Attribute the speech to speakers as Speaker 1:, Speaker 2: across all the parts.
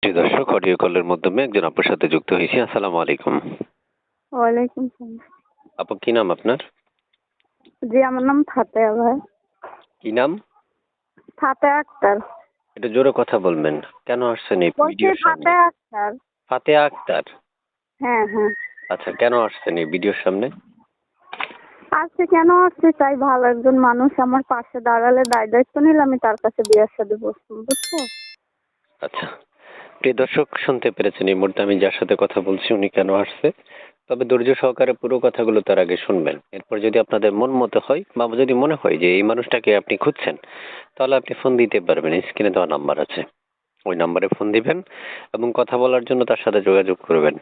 Speaker 1: প্রিয় দর্শক, অডিও কলের মাধ্যমে একজন আপুর সাথে যুক্ত হয়েছি। আসসালামু আলাইকুম।
Speaker 2: ওয়ালাইকুম সালাম।
Speaker 1: আপু, কি নাম আপনার?
Speaker 2: জি, আমার নাম ফাতেহা ভাই।
Speaker 1: কি নাম?
Speaker 2: ফাতেহা আক্তার।
Speaker 1: একটু জোরে কথা বলবেন। কেন আসছেন এই
Speaker 2: বলছি
Speaker 1: ভিডিওর সামনে?
Speaker 2: ফাতেহা আক্তার।
Speaker 1: ফাতেহা আক্তার।
Speaker 2: হ্যাঁ হ্যাঁ।
Speaker 1: আচ্ছা, কেন আসছেন এই ভিডিওর সামনে?
Speaker 2: আজকে কেন আসছে তাই, ভালো একজন মানুষ আমার পাশে দাঁড়ালে দায়িত্ব নিলে আমি তার কাছে বিয়ের সাথে বসতাম, বুঝছো?
Speaker 1: আচ্ছা, প্রিয় দর্শক, শুনতে পেরেছেন এই মুহূর্তে আমি যার সাথে কথা বলছি উনি কেন আসছে। তবে ধৈর্য সহকারে পুরো কথাগুলো তার আগে শুনবেন। এরপর যদি আপনাদের মন মতো হয় বা যদি মনে হয় যে এই মানুষটাকে আপনি খুঁজছেন, তাহলে আপনি ফোন দিতে পারবেন। স্ক্রিনে দেওয়া নাম্বার আছে, ওই নাম্বারে ফোন দিবেন এবং কথা বলার জন্য তার সাথে যোগাযোগ করবেন।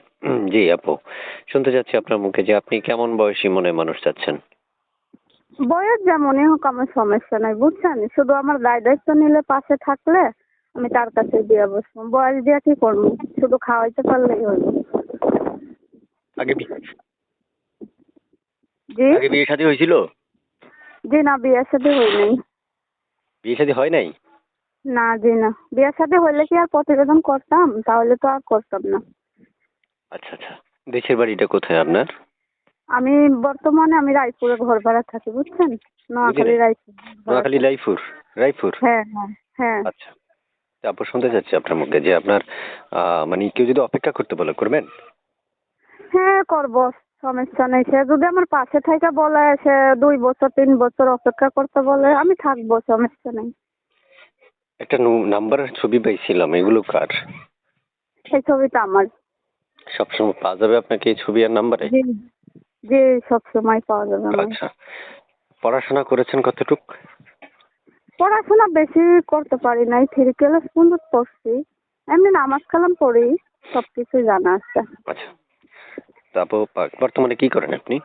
Speaker 1: জি আপু, শুনতে চাচ্ছি আপনার মুখে যে আপনি কেমন বয়সী মনে মানুষ চাচ্ছেন।
Speaker 2: বয়স যেমনই হোক আমার সমস্যা নাই, বুঝছেন? শুধু আমার দায়িত্ব নিলে পাশে থাকলে আমি তার কাছে বিয়ে বসবো। বয়স দিয়ে কি করবো? শুধু খাওয়াইতে পারলেই হলো।
Speaker 1: আগে বি-
Speaker 2: জি।
Speaker 1: আগে বিয়ে শাদী হয়েছিল?
Speaker 2: জি না, বিয়ের সাথে হই নাই।
Speaker 1: বিয়ে শাদী হয় নাই?
Speaker 2: না জি না, বিয়ের সাথে হইলে কি আর প্রতিবেদন করতাম? তাহলে তো আর করতাম না।
Speaker 1: আচ্ছা আচ্ছা, দেশের বাড়িটা কোথায় আপনার?
Speaker 2: আমি বর্তমানে রায়পুরে ঘর ভাড়া থাকি, বুঝছেন?
Speaker 1: বুঝি
Speaker 2: নোয়াখালী
Speaker 1: নাই।
Speaker 2: রায়পুর ভাড়া
Speaker 1: নোয়াখালী
Speaker 2: থাকি।
Speaker 1: রায়পুর? রায়পুর।
Speaker 2: হ্যাঁ হ্যাঁ হ্যাঁ।
Speaker 1: আচ্ছা, তারপর শুনতে চাচ্ছি আপনার মুখে যে আপনার মানে কেউ যদি অপেক্ষা করতে বলে করবেন?
Speaker 2: হ্যাঁ করবো, সমস্যা নেই। সে যদি আমার পাশে থেকে বলে সে 2 বছর 3 বছর অপেক্ষা করতে বলে, আমি থাকবো, সমস্যা নেই।
Speaker 1: একটা নাম্বারের ছবি পাইছিলাম, এগুলো কার?
Speaker 2: এই ছবিটা আমার।
Speaker 1: সবসময় পাওয়া যাবে আপনাকে এই ছবি আর নাম্বারে?
Speaker 2: জি জি, সব সময় পাওয়া যাবে আমার।
Speaker 1: আচ্ছা, পড়াশোনা করেছেন কতটুক?
Speaker 2: পড়াশোনা বেশি করতে পারি নাই, 3 ক্লাস পর্যন্ত পড়ছি। এমনি নামাজ কালাম পড়ি, সবকিছু জানা আছে।
Speaker 1: আচ্ছা, তারপর বর্তমানে কি করেন আপনি?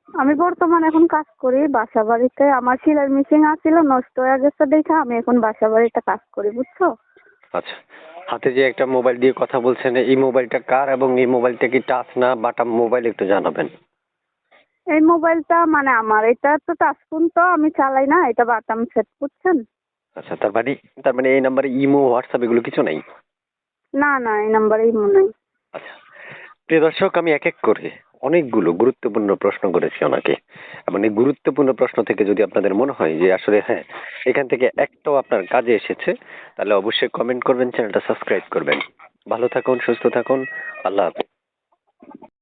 Speaker 2: আমি বর্তমানে এখন কাজ করি বাসা বাড়িতে। আমার সেলাই মেশিন আছিল, নষ্ট হয়ে গেছে দেখে আমি এখন বাসা বাড়িতে কাজ করি, বুঝছো?
Speaker 1: আচ্ছা, হাতে যে একটা মোবাইল দিয়ে কথা বলছেন, এই মোবাইলটা কার এবং এই মোবাইলটা কি টাচ না বাটাম মোবাইল, একটু জানাবেন।
Speaker 2: এই মোবাইলটা মানে আমার, এটা তো টাচফোন, তো আমি চালাই না, এটা বাটাম সেট, বুঝছেন?
Speaker 1: আচ্ছা, তার মানে এই নাম্বারে ইমো হোয়াটসঅ্যাপ এগুলো কিছু নাই?
Speaker 2: না না, এই নাম্বারেই মনে হয়।
Speaker 1: আচ্ছা, প্রিয় দর্শক, আমি এক এক করে অনেকগুলো গুরুত্বপূর্ণ প্রশ্ন করেছি ওনাকে। এবং এই গুরুত্বপূর্ণ প্রশ্ন থেকে যদি আপনাদের মনে হয় যে আসলে হ্যাঁ, এখান থেকে একটাও আপনার কাজে এসেছে, তাহলে অবশ্যই কমেন্ট করবেন, চ্যানেলটা সাবস্ক্রাইব করবেন। ভালো থাকুন, সুস্থ থাকুন, আল্লাহ হাফেজ।